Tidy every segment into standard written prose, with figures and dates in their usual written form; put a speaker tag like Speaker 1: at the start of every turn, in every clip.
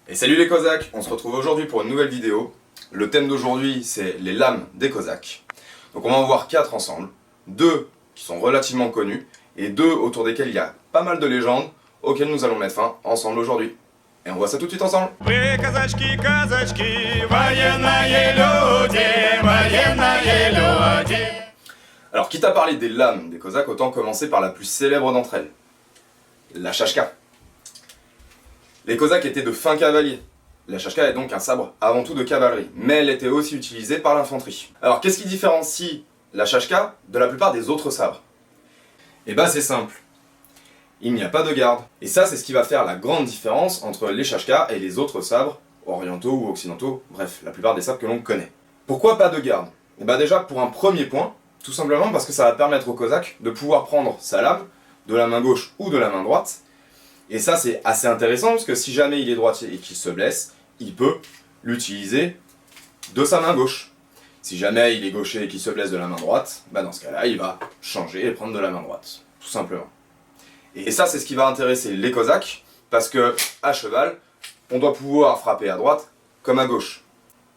Speaker 1: Et salut les Cosaques, on se retrouve aujourd'hui pour une nouvelle vidéo. Le thème d'aujourd'hui c'est les lames des Cosaques. Donc on va en voir 4 ensemble, 2 qui sont relativement connus et 2 autour desquels il y a pas mal de légendes auxquelles nous allons mettre fin ensemble aujourd'hui. Et on voit ça tout de suite ensemble. Alors quitte à parler des lames des Cosaques, autant commencer par la plus célèbre d'entre elles, la Shashka. Les Cosaques étaient de fins cavaliers. La Shashka est donc un sabre avant tout de cavalerie, mais elle était aussi utilisée par l'infanterie. Alors qu'est-ce qui différencie la Shashka de la plupart des autres sabres? Eh ben c'est simple, il n'y a pas de garde. Et ça c'est ce qui va faire la grande différence entre les Shashka et les autres sabres, orientaux ou occidentaux, bref, la plupart des sabres que l'on connaît. Pourquoi pas de garde? Eh ben déjà pour un premier point, tout simplement parce que ça va permettre au Cosaque de pouvoir prendre sa lame de la main gauche ou de la main droite. Et ça c'est assez intéressant parce que si jamais il est droitier et qu'il se blesse, il peut l'utiliser de sa main gauche. Si jamais il est gaucher et qu'il se blesse de la main droite, bah dans ce cas-là il va changer et prendre de la main droite, tout simplement. Et ça c'est ce qui va intéresser les Cosaques, parce que à cheval, on doit pouvoir frapper à droite comme à gauche.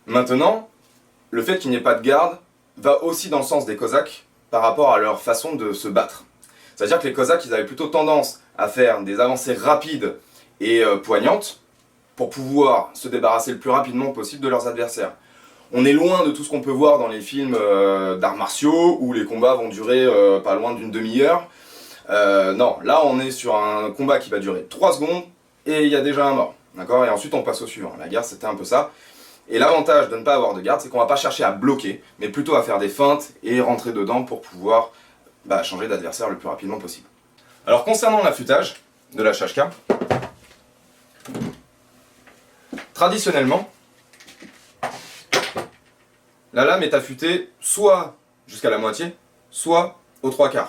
Speaker 1: Maintenant, le fait qu'il n'y ait pas de garde va aussi dans le sens des Cosaques par rapport à leur façon de se battre. C'est-à-dire que les Cosaques, ils avaient plutôt tendance à faire des avancées rapides et poignantes pour pouvoir se débarrasser le plus rapidement possible de leurs adversaires. On est loin de tout ce qu'on peut voir dans les films d'arts martiaux où les combats vont durer pas loin d'une demi-heure. Non, là on est sur un combat qui va durer 3 secondes et il y a déjà un mort. D'accord ? Et ensuite on passe au suivant. La guerre c'était un peu ça. Et l'avantage de ne pas avoir de garde, c'est qu'on va pas chercher à bloquer, mais plutôt à faire des feintes et rentrer dedans pour pouvoir changer d'adversaire le plus rapidement possible. Alors concernant l'affûtage de la Shashka, traditionnellement, la lame est affûtée soit jusqu'à la moitié, soit aux 3/4.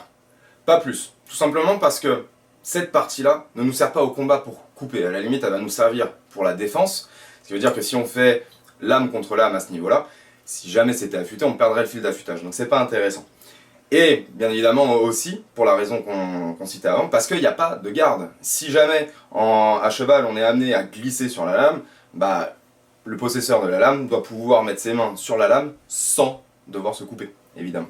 Speaker 1: Pas plus. Tout simplement parce que cette partie-là ne nous sert pas au combat pour couper. À la limite, elle va nous servir pour la défense. Ce qui veut dire que si on fait lame contre lame à ce niveau-là, si jamais c'était affûté, on perdrait le fil d'affûtage. Donc c'est pas intéressant. Et bien évidemment aussi, pour la raison qu'on citait avant, parce qu'il n'y a pas de garde. Si jamais à cheval on est amené à glisser sur la lame, le possesseur de la lame doit pouvoir mettre ses mains sur la lame sans devoir se couper, évidemment.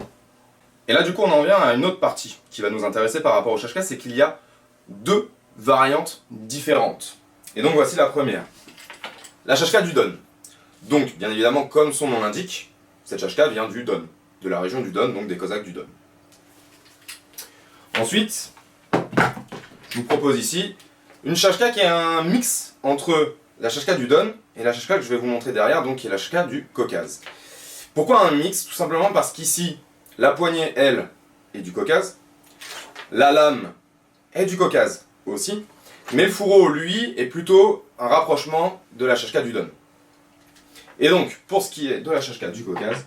Speaker 1: Et là du coup on en vient à une autre partie qui va nous intéresser par rapport au Shashka, c'est qu'il y a 2 variantes différentes. Et donc voici la première. La Shashka du Don. Donc bien évidemment comme son nom l'indique, cette Shashka vient du Don, de la région du Don, donc des Cosaques du Don. Ensuite, je vous propose ici une Shashka qui est un mix entre la Shashka du Don et la Shashka que je vais vous montrer derrière, donc qui est la Shashka du Caucase. Pourquoi un mix? Tout simplement parce qu'ici, la poignée, elle, est du Caucase, la lame est du Caucase aussi, mais le fourreau, lui, est plutôt un rapprochement de la Shashka du Don. Et donc, pour ce qui est de la Shashka du Caucase,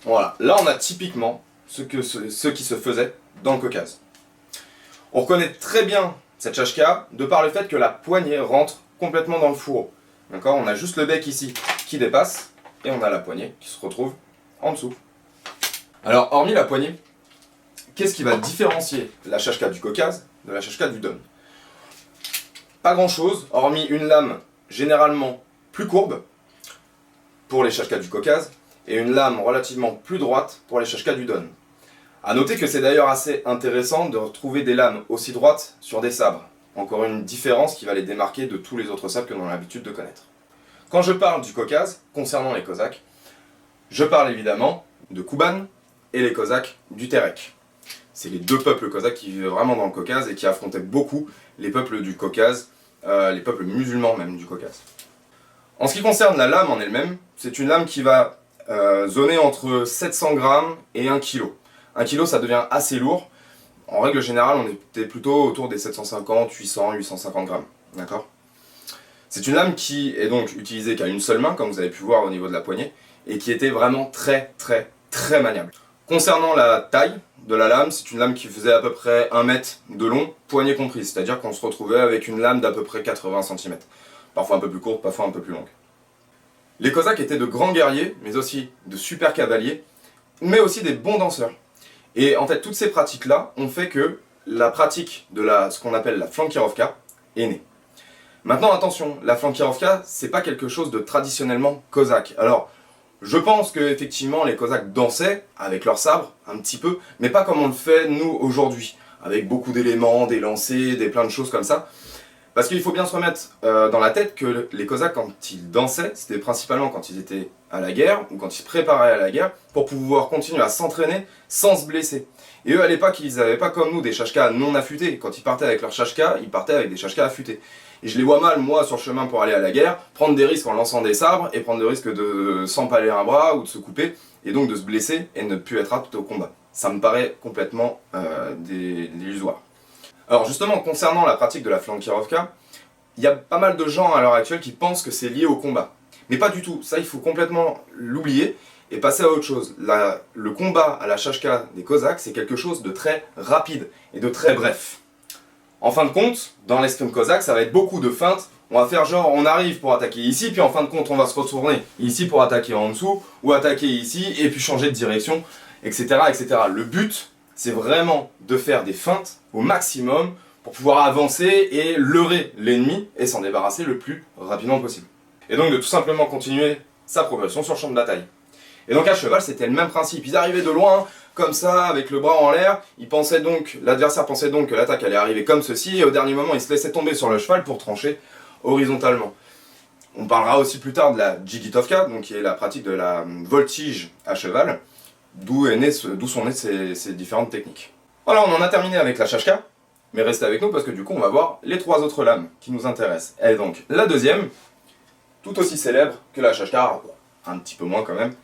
Speaker 1: voilà, là on a typiquement ce qui se faisait dans le Caucase. On reconnaît très bien cette Shashka de par le fait que la poignée rentre complètement dans le fourreau. D'accord ? On a juste le bec ici qui dépasse et on a la poignée qui se retrouve en dessous. Alors, hormis la poignée, qu'est-ce qui va différencier la Shashka du Caucase de la Shashka du Don? Pas grand-chose, hormis une lame généralement plus courbe pour les Shashka du Caucase et une lame relativement plus droite pour les Shashka du Don. A noter que c'est d'ailleurs assez intéressant de retrouver des lames aussi droites sur des sabres. Encore une différence qui va les démarquer de tous les autres sabres que l'on a l'habitude de connaître. Quand je parle du Caucase, concernant les Cosaques, je parle évidemment de Kuban et les Cosaques du Terek. C'est les 2 peuples cosaques qui vivaient vraiment dans le Caucase et qui affrontaient beaucoup les peuples du Caucase, les peuples musulmans même du Caucase. En ce qui concerne la lame en elle-même, c'est une lame qui va zoner entre 700 grammes et 1 kg. 1 kg ça devient assez lourd. En règle générale, on était plutôt autour des 750, 800, 850 grammes. D'accord ? C'est une lame qui est donc utilisée qu'à une seule main, comme vous avez pu voir au niveau de la poignée, et qui était vraiment très maniable. Concernant la taille de la lame, c'est une lame qui faisait à peu près 1 mètre de long, poignée comprise, c'est-à-dire qu'on se retrouvait avec une lame d'à peu près 80 cm. Parfois un peu plus courte, parfois un peu plus longue. Les Cosaques étaient de grands guerriers, mais aussi de super cavaliers, mais aussi des bons danseurs. Et en fait, toutes ces pratiques-là ont fait que la pratique de ce qu'on appelle la flankirovka, est né. Maintenant attention, la flankirovka, c'est pas quelque chose de traditionnellement cosaque. Alors, je pense que effectivement les Cosaques dansaient avec leurs sabres, un petit peu, mais pas comme on le fait nous aujourd'hui, avec beaucoup d'éléments, des lancers, plein de choses comme ça. Parce qu'il faut bien se remettre dans la tête que les Cosaques, quand ils dansaient, c'était principalement quand ils étaient à la guerre, ou quand ils se préparaient à la guerre, pour pouvoir continuer à s'entraîner sans se blesser. Et eux, à l'époque, ils n'avaient pas comme nous des chashkas non affûtés. Quand ils partaient avec leurs chashkas, ils partaient avec des chashkas affûtés. Et je les vois mal, moi, sur le chemin pour aller à la guerre, prendre des risques en lançant des sabres, et prendre des risques de s'empaler un bras, ou de se couper, et donc de se blesser, et ne plus être apte au combat. Ça me paraît complètement illusoire. Alors justement, concernant la pratique de la flankirovka, il y a pas mal de gens à l'heure actuelle qui pensent que c'est lié au combat. Mais pas du tout, ça il faut complètement l'oublier et passer à autre chose. Le combat à la chashka des Cosaques, c'est quelque chose de très rapide et de très bref. En fin de compte, dans l'escrime cosaque, ça va être beaucoup de feintes. On va faire genre, on arrive pour attaquer ici, puis en fin de compte, on va se retourner ici pour attaquer en dessous, ou attaquer ici, et puis changer de direction, etc. etc. Le but, c'est vraiment de faire des feintes au maximum pour pouvoir avancer et leurrer l'ennemi et s'en débarrasser le plus rapidement possible. Et donc de tout simplement continuer sa progression sur le champ de bataille. Et donc à cheval, c'était le même principe. Ils arrivaient de loin, comme ça, avec le bras en l'air. L'adversaire pensait donc que l'attaque allait arriver comme ceci, et au dernier moment, il se laissait tomber sur le cheval pour trancher horizontalement. On parlera aussi plus tard de la jigitovka, donc qui est la pratique de la voltige à cheval, d'où sont nées ces différentes techniques. Voilà, on en a terminé avec la chashka, mais restez avec nous parce que du coup, on va voir les trois autres lames qui nous intéressent. Et donc, la deuxième, tout aussi célèbre que la chashka, un petit peu moins quand même,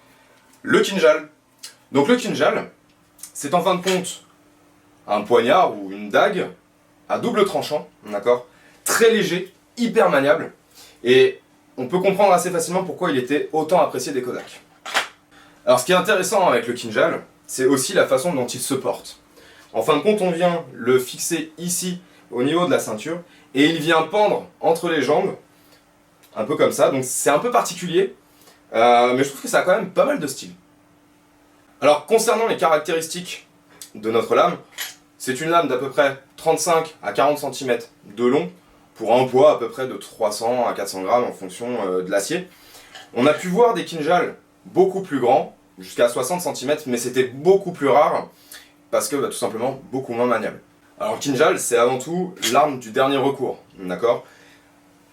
Speaker 1: le kinjal. Donc le kinjal, c'est en fin de compte un poignard ou une dague à double tranchant, d'accord, très léger, hyper maniable, et on peut comprendre assez facilement pourquoi il était autant apprécié des Cosaques. Alors ce qui est intéressant avec le kinjal, c'est aussi la façon dont il se porte. En fin de compte, on vient le fixer ici, au niveau de la ceinture, et il vient pendre entre les jambes, un peu comme ça, donc c'est un peu particulier, mais je trouve que ça a quand même pas mal de style. Alors concernant les caractéristiques de notre lame, c'est une lame d'à peu près 35 à 40 cm de long, pour un poids à peu près de 300 à 400 grammes en fonction de l'acier. On a pu voir des kinjals beaucoup plus grands, jusqu'à 60 cm, mais c'était beaucoup plus rare, parce que tout simplement beaucoup moins maniable. Alors le kinjal, c'est avant tout l'arme du dernier recours, d'accord ?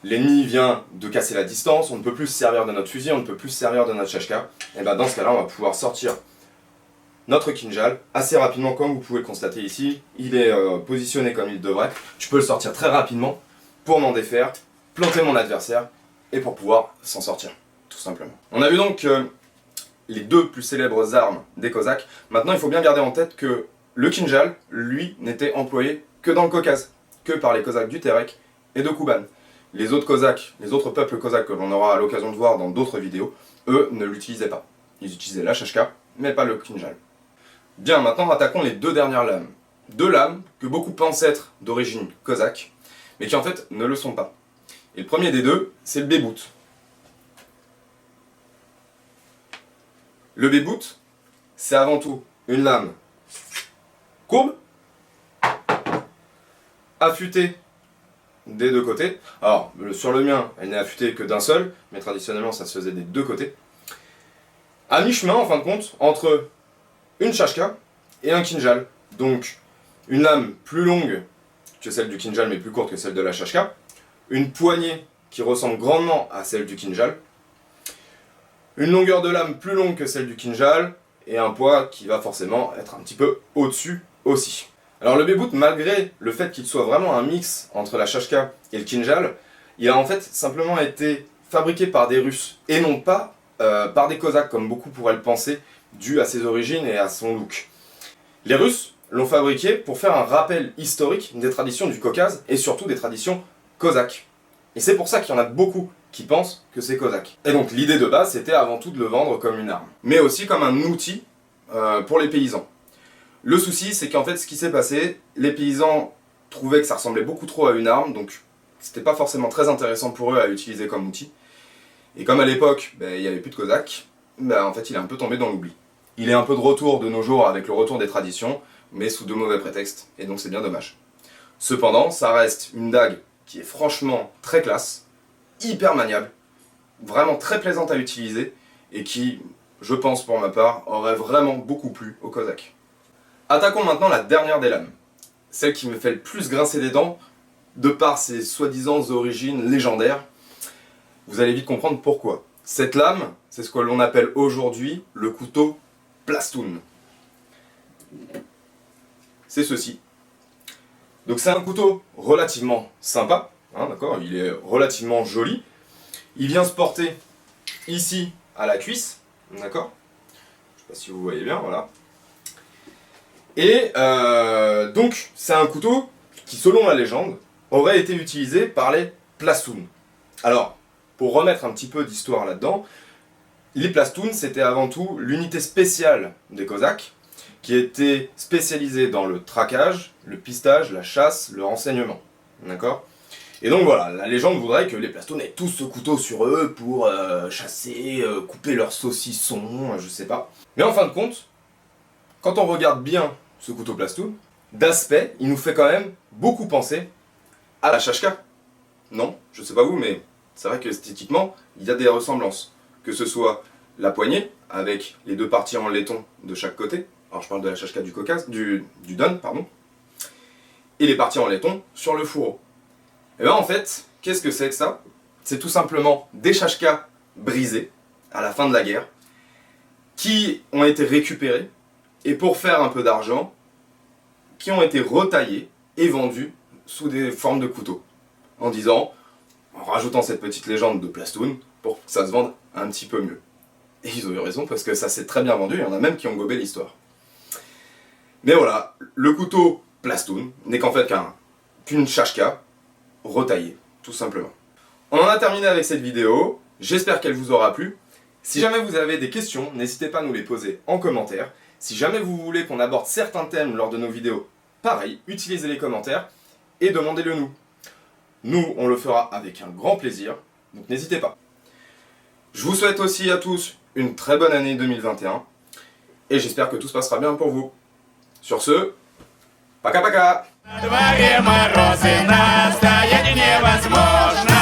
Speaker 1: L'ennemi vient de casser la distance, on ne peut plus se servir de notre fusil, on ne peut plus se servir de notre chashka, et bien dans ce cas-là, on va pouvoir sortir notre kinjal assez rapidement, comme vous pouvez le constater ici. Il est positionné comme il devrait. Je peux le sortir très rapidement pour m'en défaire, planter mon adversaire et pour pouvoir s'en sortir, tout simplement. On a vu donc les deux plus célèbres armes des Cosaques. Maintenant, il faut bien garder en tête que le kinjal, lui, n'était employé que dans le Caucase, que par les Cosaques du Terek et de Kuban. Les autres Cosaques, les autres peuples Cosaques que l'on aura l'occasion de voir dans d'autres vidéos, eux ne l'utilisaient pas. Ils utilisaient la chashka, mais pas le kinjal. Bien, maintenant attaquons les deux dernières lames. Deux lames que beaucoup pensent être d'origine cosaque, mais qui en fait ne le sont pas. Et le premier des deux, c'est le bébout. Le bébout, c'est avant tout une lame courbe, affûtée des deux côtés. Alors, sur le mien, elle n'est affûtée que d'un seul, mais traditionnellement ça se faisait des deux côtés. À mi-chemin, en fin de compte, entre une chashka et un kinjal. Donc, une lame plus longue que celle du kinjal, mais plus courte que celle de la chashka. Une poignée qui ressemble grandement à celle du kinjal. Une longueur de lame plus longue que celle du kinjal, et un poids qui va forcément être un petit peu au-dessus aussi. Alors le bébout, malgré le fait qu'il soit vraiment un mix entre la chashka et le kinjal, il a en fait simplement été fabriqué par des Russes, et non pas par des Cosaques, comme beaucoup pourraient le penser, dû à ses origines et à son look. Les Russes l'ont fabriqué pour faire un rappel historique des traditions du Caucase, et surtout des traditions cosaques. Et c'est pour ça qu'il y en a beaucoup qui pensent que c'est cosaque. Et donc l'idée de base, c'était avant tout de le vendre comme une arme, mais aussi comme un outil pour les paysans. Le souci, c'est qu'en fait, ce qui s'est passé, les paysans trouvaient que ça ressemblait beaucoup trop à une arme, donc c'était pas forcément très intéressant pour eux à utiliser comme outil. Et comme à l'époque, il n'y avait plus de cosaques, en fait, il est un peu tombé dans l'oubli. Il est un peu de retour de nos jours avec le retour des traditions, mais sous de mauvais prétextes, et donc c'est bien dommage. Cependant, ça reste une dague qui est franchement très classe, hyper maniable, vraiment très plaisante à utiliser et qui, je pense pour ma part, aurait vraiment beaucoup plu aux Cosaques. Attaquons maintenant la dernière des lames, celle qui me fait le plus grincer des dents de par ses soi-disant origines légendaires. Vous allez vite comprendre pourquoi. Cette lame, c'est ce que l'on appelle aujourd'hui le couteau Plastun. C'est ceci. Donc c'est un couteau relativement sympa, hein, d'accord, il est relativement joli. Il vient se porter ici à la cuisse, d'accord. Je sais pas si vous voyez bien, voilà. Et donc c'est un couteau qui, selon la légende, aurait été utilisé par les Plastun. Alors, pour remettre un petit peu d'histoire là-dedans, les Plastun, c'était avant tout l'unité spéciale des Cosaques, qui était spécialisée dans le traquage, le pistage, la chasse, le renseignement. D'accord ? Et donc voilà, la légende voudrait que les Plastun aient tous ce couteau sur eux pour chasser, couper leurs saucissons, je sais pas. Mais en fin de compte, quand on regarde bien ce couteau Plastun, d'aspect, il nous fait quand même beaucoup penser à la Shashka. Non, je sais pas vous, mais c'est vrai qu'esthétiquement, il y a des ressemblances. Que ce soit la poignée, avec les deux parties en laiton de chaque côté, alors je parle de la Shashka du Caucase, du Don, pardon, et les parties en laiton sur le fourreau. Et bien en fait, qu'est-ce que c'est que ça? C'est tout simplement des Shashkas brisés à la fin de la guerre, qui ont été récupérés, et pour faire un peu d'argent, qui ont été retaillés et vendus sous des formes de couteaux, en disant, en rajoutant cette petite légende de Plastun, pour que ça se vende un petit peu mieux. Et ils ont eu raison, parce que ça s'est très bien vendu, il y en a même qui ont gobé l'histoire. Mais voilà, le couteau Plastun n'est qu'en fait qu'une Shashka retaillée, tout simplement. On en a terminé avec cette vidéo, j'espère qu'elle vous aura plu. Si jamais vous avez des questions, n'hésitez pas à nous les poser en commentaire. Si jamais vous voulez qu'on aborde certains thèmes lors de nos vidéos, pareil, utilisez les commentaires et demandez-le nous. Nous, on le fera avec un grand plaisir, donc n'hésitez pas. Je vous souhaite aussi à tous une très bonne année 2021 et j'espère que tout se passera bien pour vous. Sur ce, пока-пока!
Speaker 2: На дворе морозы, настоять невозможно.